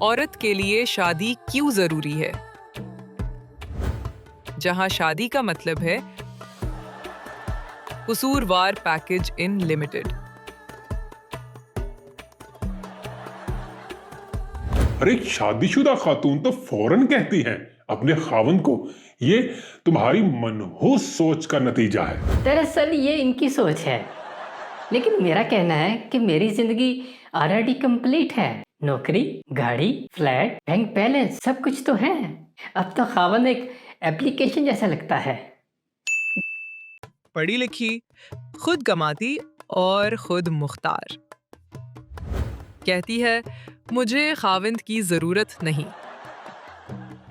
औरत के लिए शादी क्यों जरूरी है? जहां शादी का मतलब है कसूरवार पैकेज इन लिमिटेड। अरे शादीशुदा खातून तो फौरन कहती हैं अपने खावंद को, ये तुम्हारी मनहूस सोच का नतीजा है। दरअसल ये इनकी सोच है, लेकिन मेरा कहना है कि मेरी जिंदगी ऑलरेडी कंप्लीट है। नौकरी, गाड़ी, फ्लैट, बैंक बैलेंस सब कुछ तो है। अब तो खावन एक एप्लीकेशन जैसा लगता है। पढ़ी लिखी, खुद कमाती और खुद मुख्तार। कहती है मुझे खाविंद की जरूरत नहीं,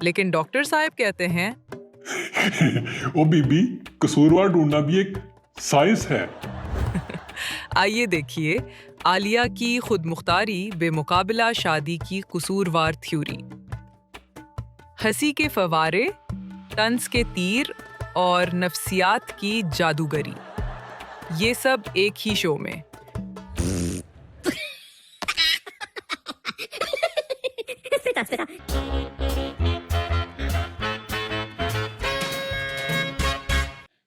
लेकिन डॉक्टर साहब कहते हैं ओ बीबी, कसूरवार ढूंढना भी एक साइंस है। आइए देखिए आलिया की खुद मुख्तारी बेमुकाबला शादी की कसूरवार थ्योरी। हंसी के फवारे, तंज के तीर और नफ्सियात की जादूगरी, ये सब एक ही शो में।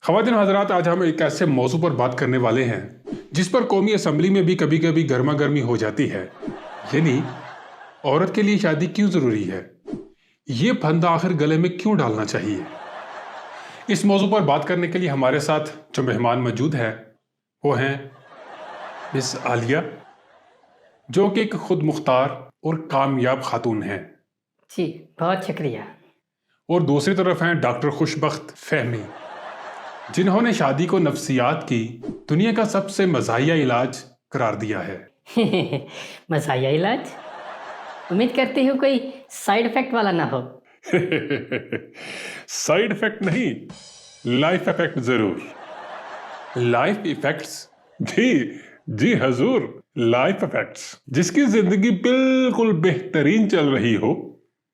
ख़वातीन हज़रात, आज हम एक ऐसे मौजू पर बात करने वाले हैं जिस पर कौमी असम्बली में भी कभी कभी गर्मा गर्मी हो जाती है, यानी औरत के लिए शादी क्यों ज़रूरी है, ये फंदा आखिर गले में क्यों डालना चाहिए। इस मौजू पर बात करने के लिए हमारे साथ जो मेहमान मौजूद हैं वो हैं मिस आलिया, जो कि एक खुद मुख्तार और कामयाब खातून हैं, जी बहुत शुक्रिया। और दूसरी तरफ हैं डॉक्टर खुशबख्त फहमी, जिन्होंने शादी को नफ्सियात की दुनिया का सबसे मज़ाहिया इलाज करार दिया है। मज़ाहिया इलाज? उम्मीद करती हूँ कोई साइड इफेक्ट वाला ना हो। साइड इफेक्ट नहीं, लाइफ इफेक्ट जरूर। Life effects? जी जी हजूर, लाइफ इफेक्ट्स। जिसकी जिंदगी बिल्कुल बेहतरीन चल रही हो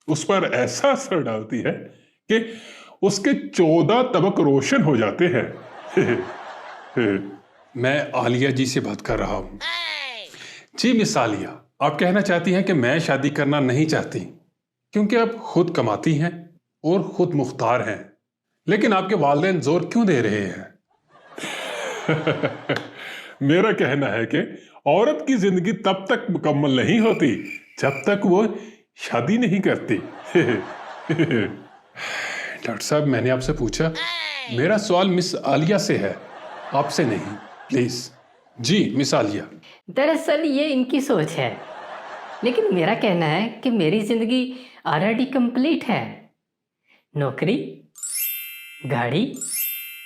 उस पर ऐसा असर डालती है कि उसके 14 तबक रोशन हो जाते हैं। मैं आलिया जी से बात कर रहा हूं। जी मिस आलिया, आप कहना चाहती हैं कि मैं शादी करना नहीं चाहती क्योंकि आप खुद कमाती हैं और खुद मुख्तार हैं, लेकिन आपके वालिदैन जोर क्यों दे रहे हैं? मेरा कहना है कि औरत की जिंदगी तब तक मुकम्मल नहीं होती जब तक वो शादी नहीं करती। डॉक्टर साहब, मैंने आपसे पूछा, मेरा सवाल मिस आलिया से है, आपसे नहीं, प्लीज। Ji miss Alia. दरअसल ये इनकी सोच है, लेकिन मेरा कहना है कि मेरी जिंदगी ऑलरेडी कंप्लीट है। नौकरी, गाड़ी,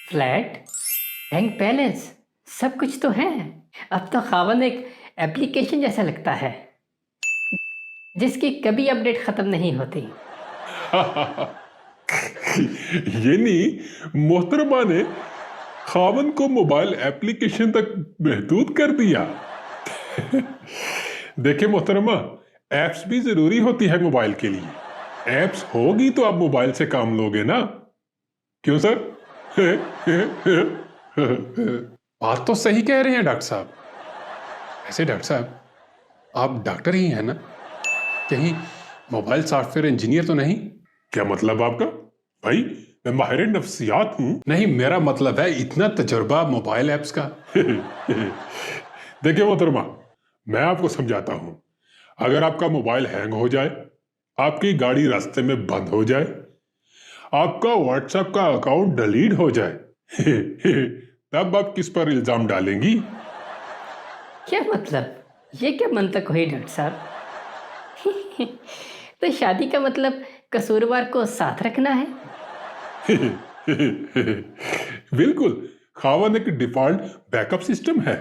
फ्लैट, बैंक बैलेंस सब कुछ तो है। अब तो खावन एक एप्लीकेशन जैसा लगता है जिसकी कभी अपडेट खत्म नहीं होती। यानी मोहतरमा ने खावन को मोबाइल एप्लीकेशन तक महदूद कर दिया। देखिए मोहतरमा, एप्स भी जरूरी होती है मोबाइल के लिए। एप्स होगी तो आप मोबाइल से काम लोगे ना, क्यों सर? बात तो सही कह रहे हैं डॉक्टर साहब। ऐसे डॉक्टर साहब, आप डॉक्टर ही हैं ना, कहीं मोबाइल सॉफ्टवेयर इंजीनियर तो नहीं? क्या मतलब आपका? भाई मैं माहिर नफ्सियात हूं। नहीं, मेरा मतलब है इतना तजुर्बा मोबाइल ऐप्स का। देखिए मोहतरमा, मैं आपको समझाता हूं। अगर आपका मोबाइल हैंग हो जाए, आपकी गाड़ी रास्ते में बंद हो जाए, आपका व्हाट्सएप का अकाउंट डिलीट हो जाए, तब आप किस पर इल्जाम डालेंगी? क्या मतलब? ये क्या मंतक हुई डॉक्टर साहब? तो शादी का मतलब कसूरवार को साथ रखना है? बिल्कुल, खावन एक डिफॉल्ट बैकअप सिस्टम है।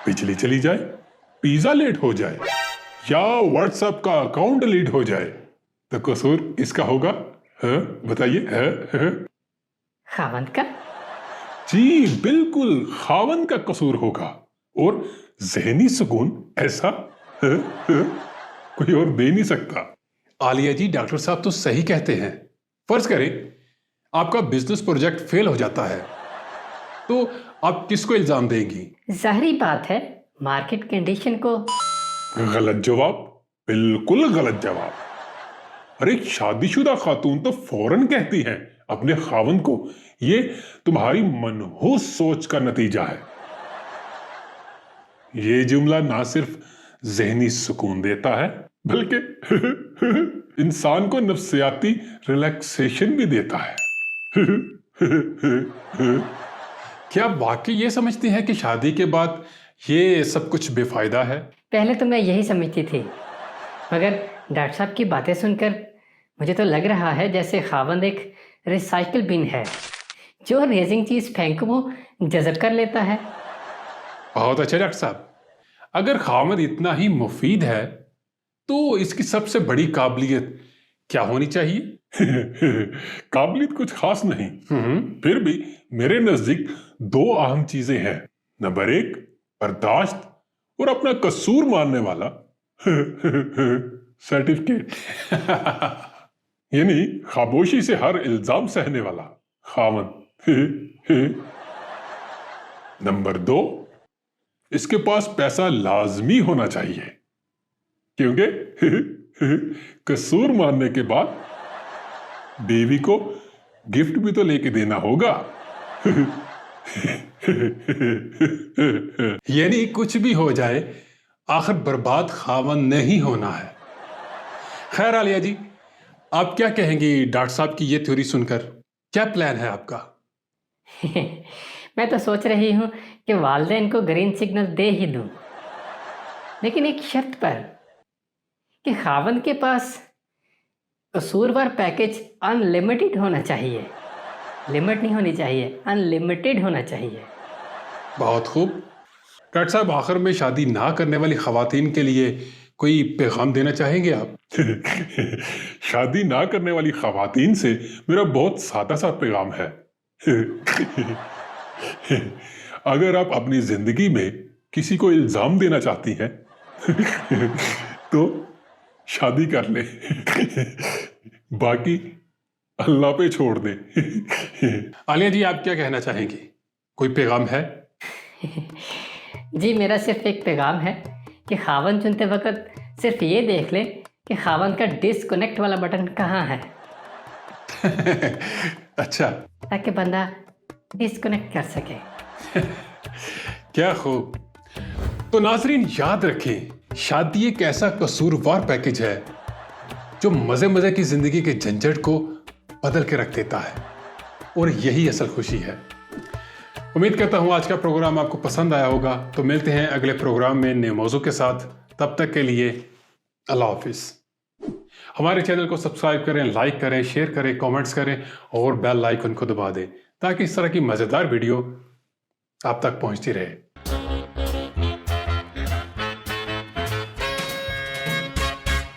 बिजली चली जाए, पिज्जा लेट हो जाए या व्हाट्सएप का अकाउंट डिलीट हो जाए तो कसूर किसका होगा? बताइए। खावन का? जी बिल्कुल, खावन का कसूर होगा, और जहनी सुकून ऐसा कोई और दे नहीं सकता। आलिया जी, डॉक्टर साहब तो सही कहते हैं। फर्ज करें आपका बिजनेस प्रोजेक्ट फेल हो जाता है तो आप किसको इल्जाम देंगी? जाहिर बात है मार्केट कंडीशन को। गलत जवाब। बिल्कुल गलत जवाब। अरे शादीशुदा खातून तो फौरन कहती हैं अपने खावंद को, ये तुम्हारी मनहूस सोच का नतीजा है। ये जुमला ना सिर्फ जहनी सुकून देता है बल्कि इंसान को नफ्सियाती रिलैक्सेशन भी देता है। क्या आप वाकई ये समझती हैं कि शादी के बाद ये सब कुछ बेफायदा है? पहले तो मैं यही समझती थी, मगर डॉक्टर साहब की बातें सुनकर मुझे तो लग रहा है जैसे खावंद एक रिसाइकिल बिन है, जो रेजिंग चीज फेंको वो जज़ब कर लेता है। बहुत अच्छा डॉक्टर साहब, अगर खामद इतना ही मुफीद है तो इसकी सबसे बड़ी काबिलियत क्या होनी चाहिए? काबिलियत कुछ खास नहीं, फिर भी मेरे नजदीक दो अहम चीजें हैं। नंबर 1 बर्दाश्त और अपना कसूर मानने वाला सर्टिफिकेट, यानी खामोशी से हर इल्जाम सहने वाला खामद। नंबर 2, इसके पास पैसा लाजमी होना चाहिए, क्योंकि कसूर मानने के बाद बीवी को गिफ्ट भी तो लेके देना होगा। यानी कुछ भी हो जाए, आखिर बर्बाद खावन नहीं होना है। खैर आलिया जी, आप क्या कहेंगी डॉक्टर साहब की ये थ्योरी सुनकर? क्या प्लान है आपका? मैं तो सोच रही हूँ कि वालिदैन को ग्रीन सिग्नल दे ही दूँ, लेकिन एक शर्त पर कि खावंद के पास कसूरवार पैकेज अनलिमिटेड होना चाहिए। लिमिट नहीं होनी चाहिए, अनलिमिटेड होना चाहिए। बहुत खूब। डॉक्टर साहब, आखिर में शादी ना करने वाली खवातीन के लिए कोई पैगाम देना चाहेंगे आप? शादी ना करने वाली खवातीन से मेरा बहुत सादा सा पैगाम है। अगर आप अपनी जिंदगी में किसी को इल्जाम देना चाहती हैं तो शादी कर ले, बाकी अल्लाह पे छोड़ दे। आलिया जी, आप क्या कहना चाहेंगी? कोई पैगाम है? जी, मेरा सिर्फ एक पैगाम है कि खावन चुनते वक्त सिर्फ ये देख ले कि खावन का डिस्कनेक्ट वाला बटन कहाँ है। अच्छा, ताकि बंदा डिस्कनेक्ट कर सके। क्या खूब। तो नाजरीन याद रखें, शादी एक ऐसा कसूरवार पैकेज है जो मजे मजे की जिंदगी के झंझट को बदल के रख देता है, और यही असल खुशी है। उम्मीद करता हूं आज का प्रोग्राम आपको पसंद आया होगा। तो मिलते हैं अगले प्रोग्राम में नए मौजू के साथ। तब तक के लिए अल्लाह हाफिज। हमारे चैनल को सब्सक्राइब करें, लाइक करें, शेयर करें, कमेंट्स करें और बेल आइकन को दबा दें ताकि इस तरह की मजेदार वीडियो आप तक पहुंचती रहे।